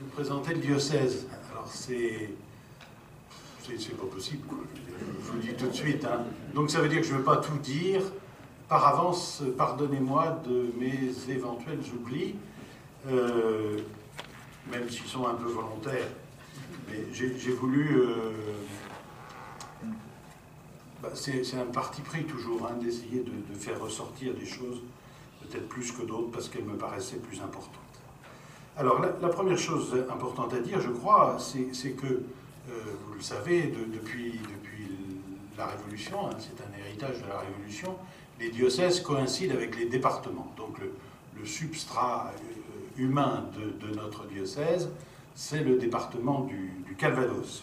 vous présenter le diocèse. Alors c'est pas possible, quoi. Je vous le dis tout de suite. Hein. Donc ça veut dire que je ne veux pas tout dire. Par avance, pardonnez-moi de mes éventuels oublis, même s'ils sont un peu volontaires. Mais j'ai voulu... c'est un parti pris toujours, hein, d'essayer de faire ressortir des choses, peut-être plus que d'autres, parce qu'elles me paraissaient plus importantes. Alors, la première chose importante à dire, je crois, c'est que, vous le savez, depuis la Révolution, hein, c'est un héritage de la Révolution, les diocèses coïncident avec les départements. Donc, le substrat humain de notre diocèse, c'est le département du Calvados.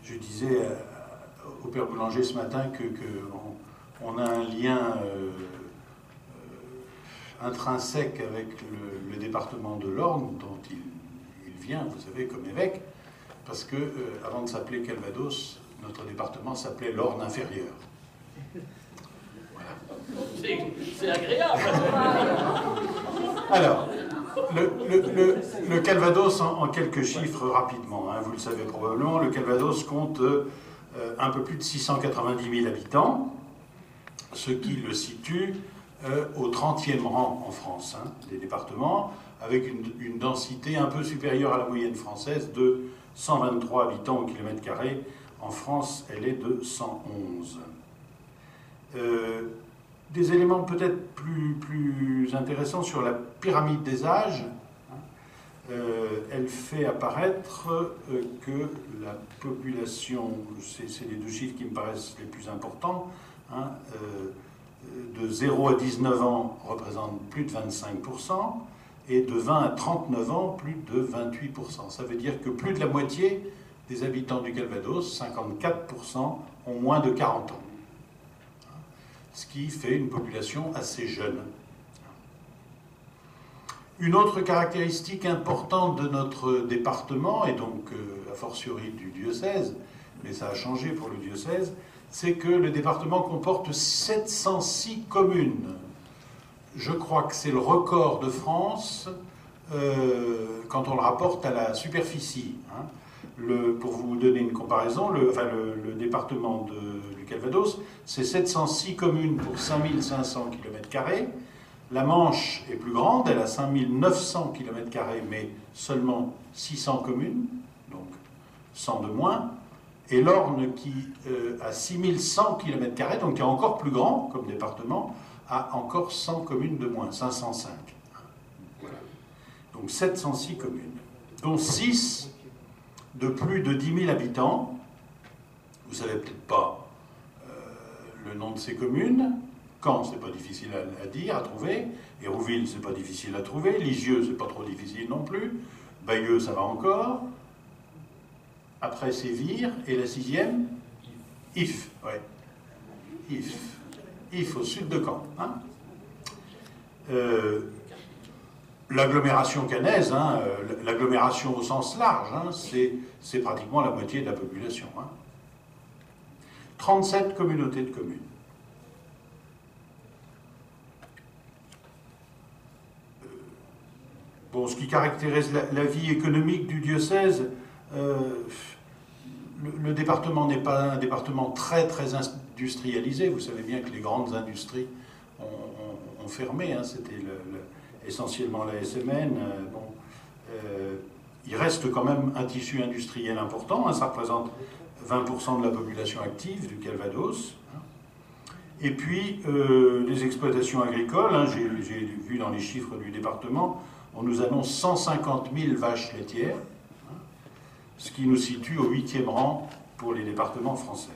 Je disais au Père Boulanger ce matin qu'on a un lien intrinsèque avec le département de l'Orne, dont il vient, vous savez, comme évêque, parce que avant de s'appeler Calvados, notre département s'appelait l'Orne inférieure. Voilà. C'est agréable. Alors, le Calvados, en quelques chiffres rapidement, hein, vous le savez probablement, le Calvados compte un peu plus de 690 000 habitants, ce qui le situe au 30e rang en France, hein, des départements, avec une densité un peu supérieure à la moyenne française de 123 habitants au kilomètre carré. En France, elle est de 111. Des éléments peut-être plus intéressants sur la pyramide des âges. Elle fait apparaître que la population, c'est les deux chiffres qui me paraissent les plus importants, hein, de 0 à 19 ans représente plus de 25%, et de 20 à 39 ans, plus de 28%. Ça veut dire que plus de la moitié des habitants du Calvados, 54%, ont moins de 40 ans. Ce qui fait une population assez jeune. Une autre caractéristique importante de notre département, et donc a fortiori du diocèse, mais ça a changé pour le diocèse, c'est que le département comporte 706 communes. Je crois que c'est le record de France quand on le rapporte à la superficie. Hein. Pour vous donner une comparaison, le département du Calvados, c'est 706 communes pour 5500 km². La Manche est plus grande, elle a 5900 km², mais seulement 600 communes, donc 100 de moins. Et l'Orne, qui a 6100 km², donc qui est encore plus grand comme département, a encore 100 communes de moins, 505. Voilà. Donc 706 communes, dont 6 de plus de 10 000 habitants. Vous ne savez peut-être pas le nom de ces communes. Caen, c'est pas difficile à dire, à trouver. Hérouville, c'est pas difficile à trouver. Lisieux, c'est pas trop difficile non plus. Bayeux, ça va encore. Après, c'est Vire. Et la 6e, If. Ouais. If, au sud de Caen. Hein. L'agglomération caennaise, hein, l'agglomération au sens large, hein, c'est pratiquement la moitié de la population. Hein. 37 communautés de communes. Bon, ce qui caractérise la vie économique du diocèse, le département n'est pas un département très industrialisé. Vous savez bien que les grandes industries ont fermé. Hein, c'était essentiellement la SMN. Il reste quand même un tissu industriel important. Hein, ça représente 20% de la population active du Calvados. Hein. Et puis, les exploitations agricoles. Hein, j'ai vu dans les chiffres du département, on nous annonce 150 000 vaches laitières, hein, ce qui nous situe au 8e rang pour les départements français.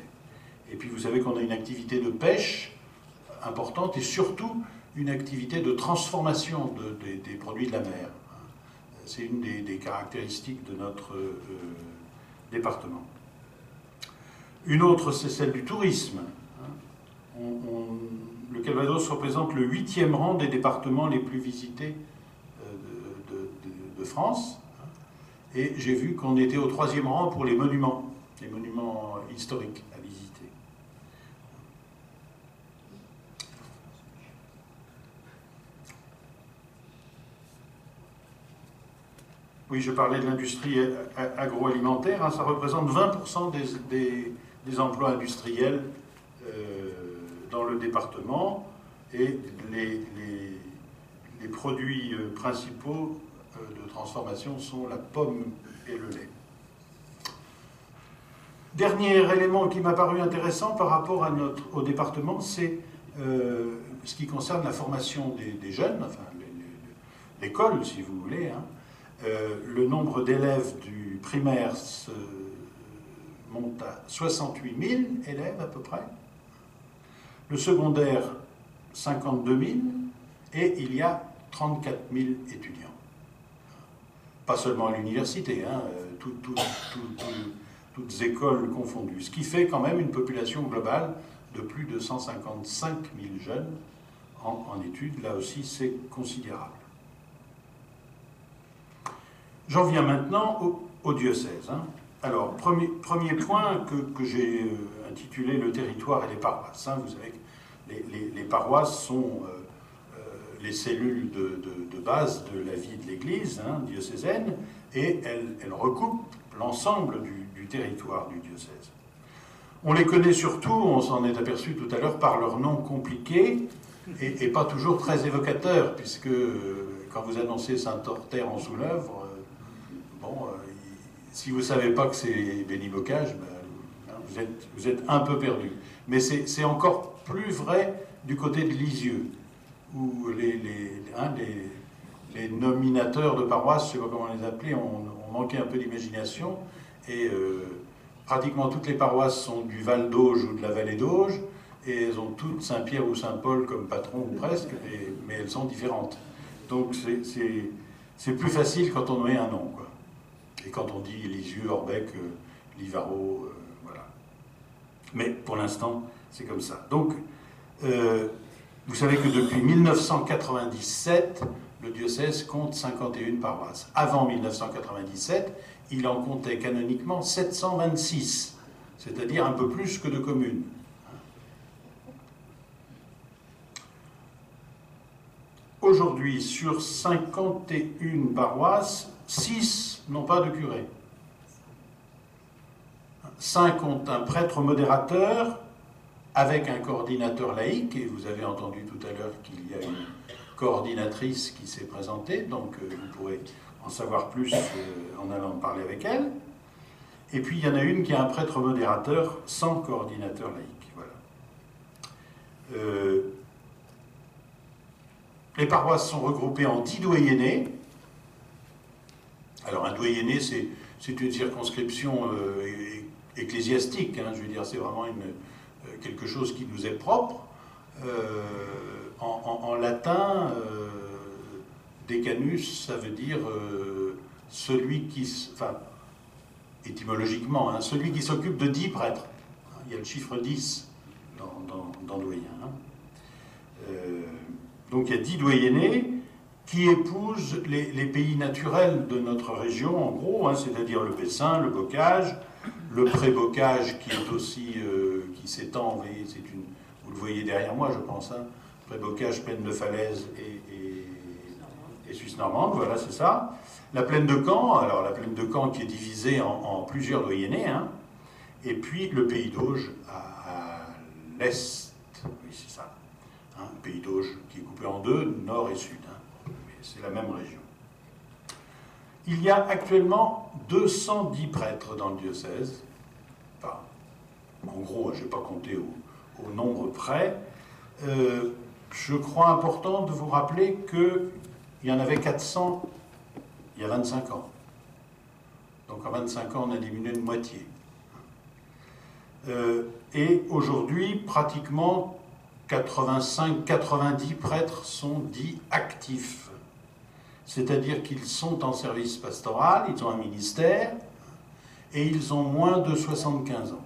Et puis, vous savez qu'on a une activité de pêche importante et surtout une activité de transformation des produits de la mer. C'est une des caractéristiques de notre département. Une autre, c'est celle du tourisme. Le Calvados représente le 8e rang des départements les plus visités de France. Et j'ai vu qu'on était au 3e rang pour les monuments historiques à visiter. Oui, je parlais de l'industrie agroalimentaire, hein, ça représente 20% des emplois industriels dans le département, et les produits principaux de transformation sont la pomme et le lait. Dernier élément qui m'a paru intéressant par rapport au département, c'est ce qui concerne la formation des jeunes, enfin l'école si vous voulez. Hein. Le nombre d'élèves du primaire monte à 68 000 élèves à peu près. Le secondaire, 52 000. Et il y a 34 000 étudiants. Pas seulement à l'université, hein, toutes écoles confondues. Ce qui fait quand même une population globale de plus de 155 000 jeunes en études. Là aussi, c'est considérable. J'en viens maintenant au diocèse. Hein. Alors, premier point que j'ai intitulé « Le territoire et les paroisses hein. ». Vous savez que les paroisses sont les cellules de base de la vie de l'Église hein, diocésaine, et elles recoupent l'ensemble du territoire du diocèse. On les connaît surtout, on s'en est aperçu tout à l'heure, par leur nom compliqué et pas toujours très évocateur, puisque quand vous annoncez Saint-Orther-en-Soulœuvre, si vous ne savez pas que c'est Béni-Bocage, ben, vous êtes un peu perdu. Mais c'est encore plus vrai du côté de Lisieux, où les nominateurs de paroisses, je ne sais pas comment les appeler, ont manqué un peu d'imagination, et pratiquement toutes les paroisses sont du Val d'Auge ou de la vallée d'Auge, et elles ont toutes Saint-Pierre ou Saint-Paul comme patron, ou presque, mais elles sont différentes. Donc c'est plus facile quand on met un nom, quoi. Et quand on dit Lisieux, Orbec, Livarot, voilà. Mais pour l'instant, c'est comme ça. Donc, vous savez que depuis 1997, le diocèse compte 51 paroisses. Avant 1997, il en comptait canoniquement 726, c'est-à-dire un peu plus que de communes. Aujourd'hui, sur 51 paroisses, 6 n'ont pas de curé. 5 ont un prêtre modérateur avec un coordinateur laïque, et vous avez entendu tout à l'heure qu'il y a une coordinatrice qui s'est présentée, donc vous pourrez en savoir plus en allant parler avec elle. Et puis il y en a une qui a un prêtre modérateur sans coordinateur laïque. Voilà. Les paroisses sont regroupées en 10 doyennés. Alors un doyenné, c'est une circonscription ecclésiastique, hein, je veux dire, c'est vraiment quelque chose qui nous est propre. En latin, decanus, ça veut dire celui qui, enfin, étymologiquement, hein, celui qui s'occupe de 10 prêtres. Il y a le chiffre 10 dans doyen. Hein. Donc il y a 10 doyennés qui épousent les pays naturels de notre région, en gros, hein, c'est-à-dire le Bessin, le Bocage, le Pré-Bocage qui est aussi, qui s'étend, vous voyez, vous le voyez derrière moi, je pense, hein, Pré-Bocage, plaine de Falaise et Suisse normande, voilà, c'est ça. La plaine de Caen, alors la plaine de Caen qui est divisée en plusieurs doyennés, hein, et puis le pays d'Auge à l'est, oui, c'est ça. Hein, le pays d'Auge qui est coupé en deux, nord et sud, hein, mais c'est la même région. Il y a actuellement 210 prêtres dans le diocèse. Enfin, en gros, je ne vais pas compter au nombre près. Je crois important de vous rappeler qu'il y en avait 400 il y a 25 ans. Donc en 25 ans, on a diminué de moitié. Et aujourd'hui, pratiquement 85-90 prêtres sont dits actifs. C'est-à-dire qu'ils sont en service pastoral, ils ont un ministère, et ils ont moins de 75 ans.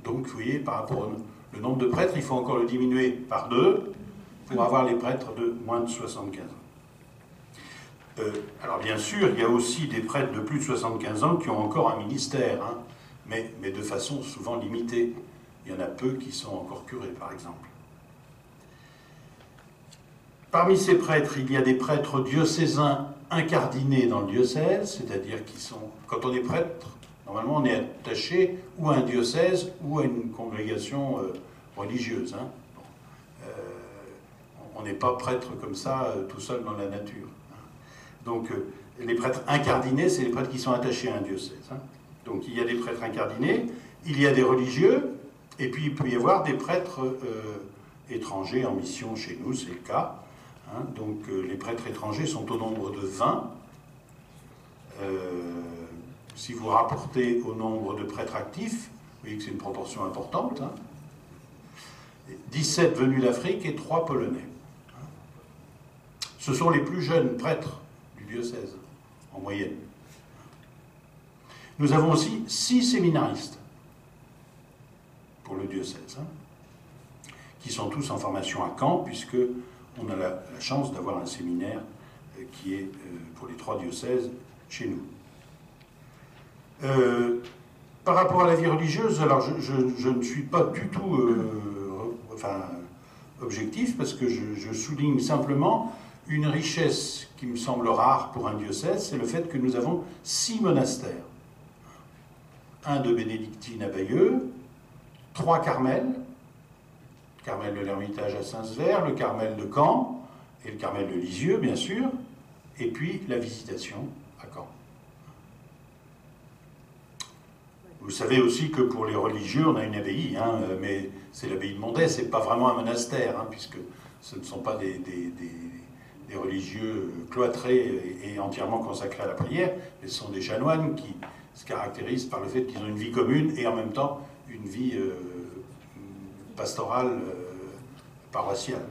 Donc, vous voyez, par rapport au nombre de prêtres, il faut encore le diminuer par 2 pour avoir les prêtres de moins de 75 ans. Alors, bien sûr, il y a aussi des prêtres de plus de 75 ans qui ont encore un ministère, hein, mais de façon souvent limitée. Il y en a peu qui sont encore curés, par exemple. Parmi ces prêtres, il y a des prêtres diocésains incardinés dans le diocèse, c'est-à-dire qui sont, quand on est prêtre, normalement on est attaché ou à un diocèse ou à une congrégation religieuse. Hein. On n'est pas prêtre comme ça, tout seul dans la nature. Donc les prêtres incardinés, c'est les prêtres qui sont attachés à un diocèse. Hein. Donc il y a des prêtres incardinés, il y a des religieux, et puis il peut y avoir des prêtres étrangers en mission chez nous, c'est le cas. Hein. Donc les prêtres étrangers sont au nombre de 20. Si vous rapportez au nombre de prêtres actifs, vous voyez que c'est une proportion importante. Hein. 17 venus d'Afrique et 3 Polonais. Ce sont les plus jeunes prêtres du diocèse, en moyenne. Nous avons aussi 6 séminaristes pour le diocèse, hein, qui sont tous en formation à Caen, puisque on a la chance d'avoir un séminaire qui est pour les 3 diocèses chez nous. Par rapport à la vie religieuse, alors je ne suis pas du tout objectif, parce que je souligne simplement une richesse qui me semble rare pour un diocèse, c'est le fait que nous avons 6 monastères. Un de bénédictine à Bayeux, 3 Carmels, le Carmel de l'Ermitage à Saint-Sever, le Carmel de Caen, et le Carmel de Lisieux, bien sûr, et puis la Visitation à Caen. Vous savez aussi que pour les religieux, on a une abbaye, hein, mais c'est l'abbaye de Mondet, c'est pas vraiment un monastère, hein, puisque ce ne sont pas des religieux cloîtrés et entièrement consacrés à la prière, mais ce sont des chanoines qui se caractérisent par le fait qu'ils ont une vie commune et en même temps une vie pastorale, paroissiale.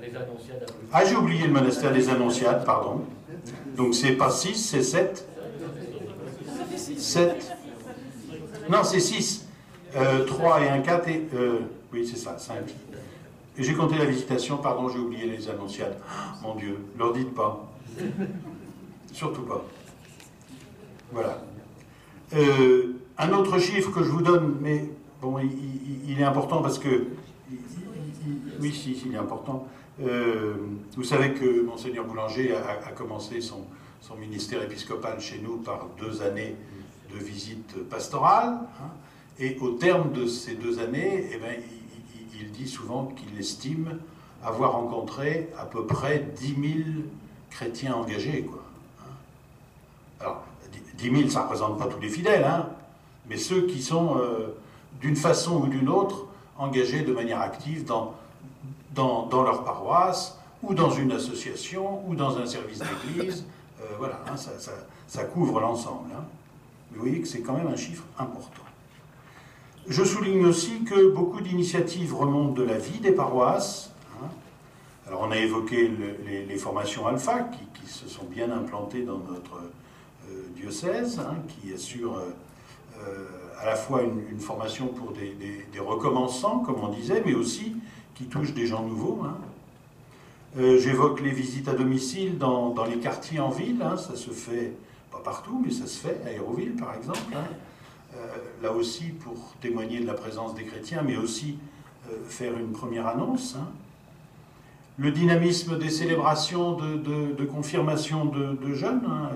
Les Annonciades. Ah, j'ai oublié le monastère des Annonciades, pardon. Donc c'est pas 6, c'est 7. 7. Non, c'est 6. 3 et 1, 4 et... oui, c'est ça, 5. Et j'ai compté la Visitation, pardon, j'ai oublié les Annonciades. Oh, mon Dieu, leur dites pas. Surtout pas. Voilà. Un autre chiffre que je vous donne, mais bon, il est important parce que... oui, si, il est important. Vous savez que Monseigneur Boulanger a commencé son ministère épiscopal chez nous par 2 années de visite pastorale. Hein, et au terme de ces 2 années, eh ben, il dit souvent qu'il estime avoir rencontré à peu près 10 000 chrétiens engagés, quoi. Alors, 10 000, ça ne représente pas tous les fidèles, hein, mais ceux qui sont, d'une façon ou d'une autre, engagés de manière active dans leur paroisse, ou dans une association, ou dans un service d'église. Voilà, hein, ça couvre l'ensemble. Hein. Vous voyez que c'est quand même un chiffre important. Je souligne aussi que beaucoup d'initiatives remontent de la vie des paroisses. Hein. Alors on a évoqué les formations alpha qui se sont bien implantées dans notre diocèse, hein, qui assurent à la fois une formation pour des recommençants, comme on disait, mais aussi qui touchent des gens nouveaux. Hein. J'évoque les visites à domicile dans les quartiers en ville, hein, ça se fait, pas partout, mais ça se fait, à Hérouville par exemple. Hein. Là aussi pour témoigner de la présence des chrétiens, mais aussi faire une première annonce. Hein. Le dynamisme des célébrations de confirmation de jeunes, hein,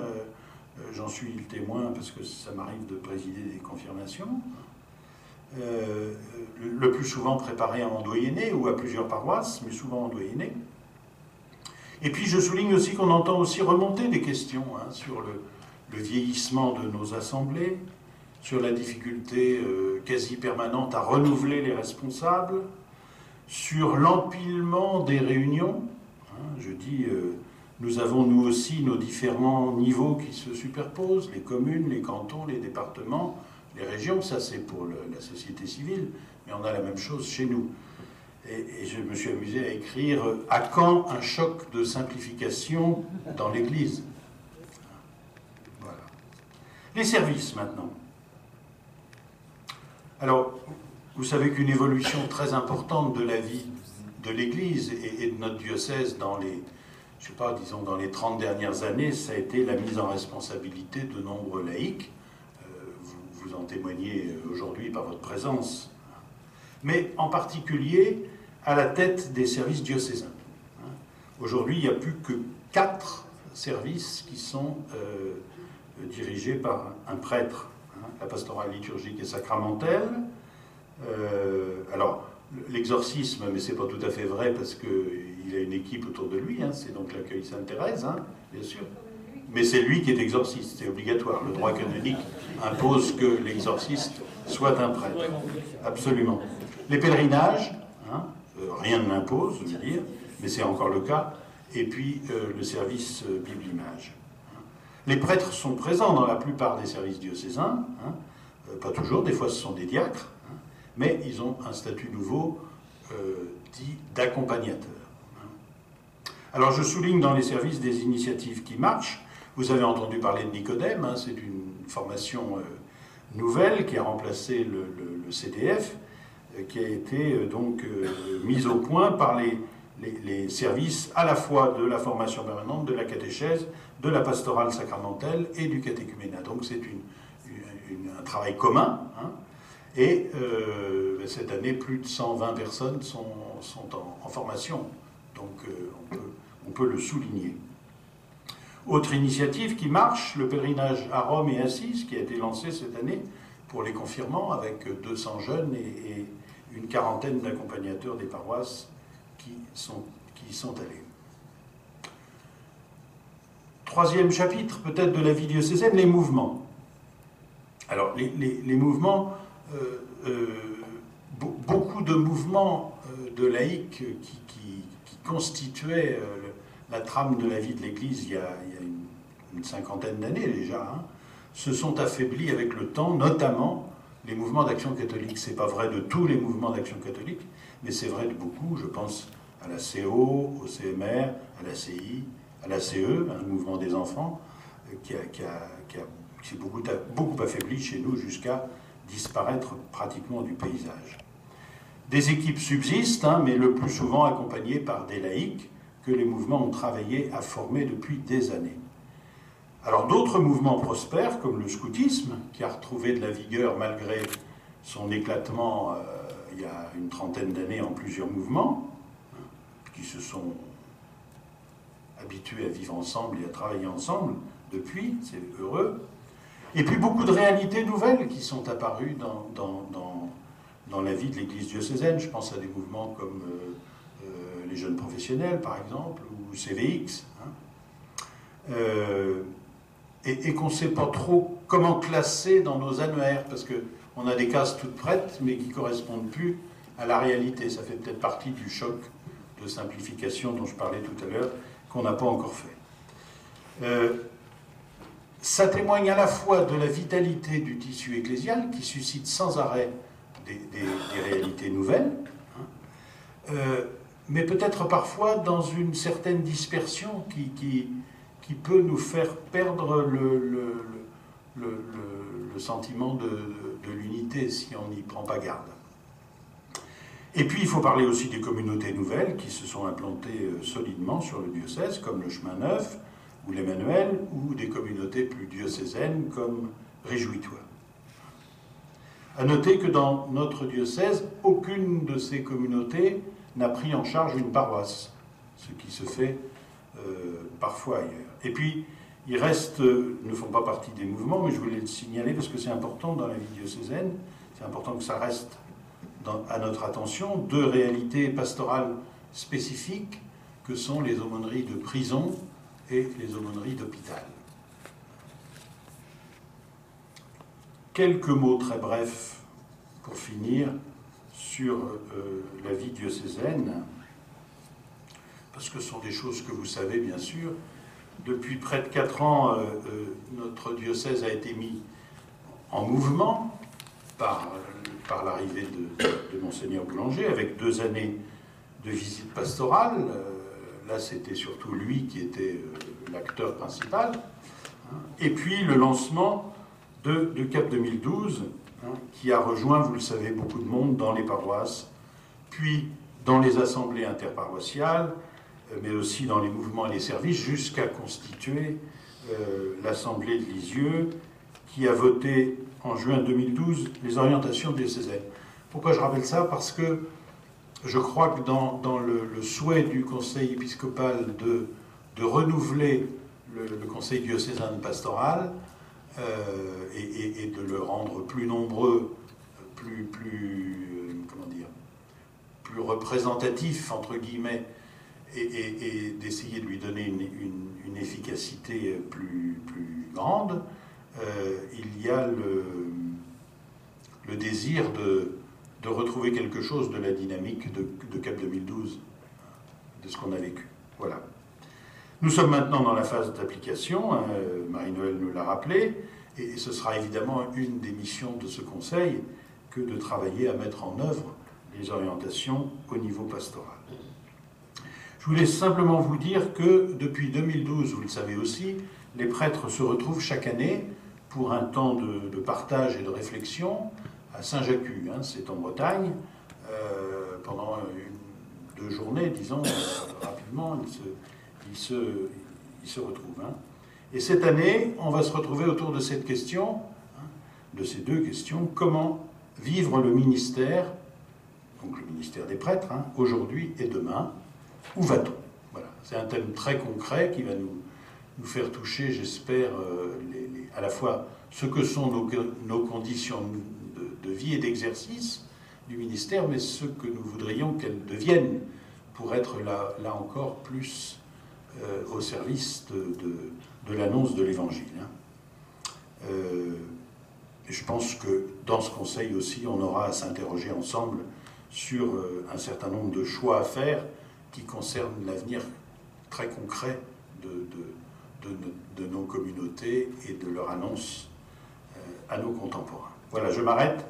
j'en suis le témoin parce que ça m'arrive de présider des confirmations. Le plus souvent préparé en doyenné ou à plusieurs paroisses, mais souvent en doyenné. Et puis je souligne aussi qu'on entend aussi remonter des questions, hein, sur le vieillissement de nos assemblées, sur la difficulté quasi permanente à renouveler les responsables, sur l'empilement des réunions. Hein, je dis, nous avons nous aussi nos différents niveaux qui se superposent, les communes, les cantons, les départements, les régions, ça c'est pour la société civile, mais on a la même chose chez nous. Et je me suis amusé à écrire « À quand un choc de simplification dans l'Église ?» Voilà. Les services maintenant. Alors, vous savez qu'une évolution très importante de la vie de l'Église et de notre diocèse dans les, je sais pas, disons dans les 30 dernières années, ça a été la mise en responsabilité de nombreux laïcs. Vous en témoignez aujourd'hui par votre présence. Mais en particulier à la tête des services diocésains. Aujourd'hui, il n'y a plus que 4 services qui sont dirigés par un prêtre. Hein, la pastorale liturgique et sacramentelle. Alors, l'exorcisme, mais c'est pas tout à fait vrai parce qu'il a une équipe autour de lui, hein, c'est donc l'accueil Sainte-Thérèse, hein, bien sûr. Mais c'est lui qui est exorciste, c'est obligatoire. Le droit canonique impose que l'exorciste soit un prêtre. Absolument. Les pèlerinages, hein, rien ne l'impose, je veux dire, mais c'est encore le cas. Et puis le service Bible-Image. Les prêtres sont présents dans la plupart des services diocésains, hein, pas toujours, des fois ce sont des diacres, hein, mais ils ont un statut nouveau dit d'accompagnateur. Alors je souligne dans les services des initiatives qui marchent. Vous avez entendu parler de Nicodème, hein, c'est une formation nouvelle qui a remplacé le CDF, qui a été donc mise au point par les services à la fois de la formation permanente, de la catéchèse, de la pastorale sacramentelle et du catéchuménat. Donc c'est un travail commun. Hein, et cette année, plus de 120 personnes sont en formation. Donc on peut le souligner. Autre initiative qui marche, le pèlerinage à Rome et Assise, qui a été lancé cette année pour les confirmants, avec 200 jeunes et une quarantaine d'accompagnateurs des paroisses qui y sont allés. Troisième chapitre, peut-être de la vie diocésaine, les mouvements. Alors, les mouvements, beaucoup de mouvements de laïcs qui constituaient la trame de la vie de l'Église il y a une cinquantaine d'années déjà, hein, se sont affaiblis avec le temps, notamment les mouvements d'action catholique. Ce n'est pas vrai de tous les mouvements d'action catholique, mais c'est vrai de beaucoup. Je pense à la CO, au CMR, à la CI, à la CE, un mouvement des enfants, qui s'est beaucoup affaibli chez nous jusqu'à disparaître pratiquement du paysage. Des équipes subsistent, hein, mais le plus souvent accompagnées par des laïcs que les mouvements ont travaillé à former depuis des années. Alors d'autres mouvements prospèrent, comme le scoutisme, qui a retrouvé de la vigueur malgré son éclatement il y a une trentaine d'années en plusieurs mouvements, qui se sont habitués à vivre ensemble et à travailler ensemble depuis, c'est heureux. Et puis beaucoup de réalités nouvelles qui sont apparues dans la vie de l'Église diocésaine. Je pense à des mouvements comme les jeunes professionnels, par exemple, ou CVX, hein, et qu'on ne sait pas trop comment classer dans nos annuaires, parce qu'on a des cases toutes prêtes, mais qui ne correspondent plus à la réalité. Ça fait peut-être partie du choc de simplification dont je parlais tout à l'heure, qu'on n'a pas encore fait. Ça témoigne à la fois de la vitalité du tissu ecclésial, qui suscite sans arrêt des réalités nouvelles, hein, mais peut-être parfois dans une certaine dispersion qui peut nous faire perdre le sentiment de l'unité si on n'y prend pas garde. Et puis il faut parler aussi des communautés nouvelles qui se sont implantées solidement sur le diocèse, comme le Chemin Neuf ou l'Emmanuel, ou des communautés plus diocésaines comme Réjouis-toi. À noter que dans notre diocèse, aucune de ces communautés n'a pris en charge une paroisse, ce qui se fait parfois ailleurs. Et puis, il reste, ne font pas partie des mouvements, mais je voulais le signaler parce que c'est important dans la vie diocésaine, c'est important que ça reste à notre attention, deux réalités pastorales spécifiques que sont les aumôneries de prison et les aumôneries d'hôpital. Quelques mots très brefs pour finir sur la vie diocésaine, parce que ce sont des choses que vous savez bien sûr. Depuis près de 4 ans, notre diocèse a été mis en mouvement par l'arrivée de Monseigneur Boulanger, avec 2 années de visite pastorale. Là, c'était surtout lui qui était l'acteur principal. Et puis le lancement de Cap 2012, qui a rejoint, vous le savez, beaucoup de monde dans les paroisses, puis dans les assemblées interparoissiales, mais aussi dans les mouvements et les services, jusqu'à constituer l'Assemblée de Lisieux, qui a voté en juin 2012 les orientations diocésaines. Pourquoi je rappelle ça? Parce que je crois que dans le souhait du Conseil épiscopal de renouveler le Conseil diocésain pastoral et de le rendre plus nombreux, comment dire, plus représentatif, entre guillemets, et d'essayer de lui donner une efficacité plus grande, il y a le désir de retrouver quelque chose de la dynamique de Cap 2012, de ce qu'on a vécu. Voilà. Nous sommes maintenant dans la phase d'application, Marie-Noël nous l'a rappelé, et ce sera évidemment une des missions de ce Conseil que de travailler à mettre en œuvre les orientations au niveau pastoral. Je voulais simplement vous dire que depuis 2012, vous le savez aussi, les prêtres se retrouvent chaque année pour un temps de partage et de réflexion à Saint-Jacques, c'est en Bretagne, pendant 2 journées, disons, rapidement, ils se retrouvent. Et cette année, on va se retrouver autour de cette question, de ces 2 questions, comment vivre le ministère, donc le ministère des prêtres, aujourd'hui et demain, où va-t-on? Voilà, c'est un thème très concret qui va nous faire toucher, j'espère, à la fois ce que sont nos conditions de vie et d'exercice du ministère, mais ce que nous voudrions qu'elles deviennent pour être là encore plus au service de l'annonce de l'Évangile. Et je pense que dans ce Conseil aussi, on aura à s'interroger ensemble sur un certain nombre de choix à faire qui concernent l'avenir très concret de nos communautés et de leur annonce à nos contemporains. Voilà, je m'arrête.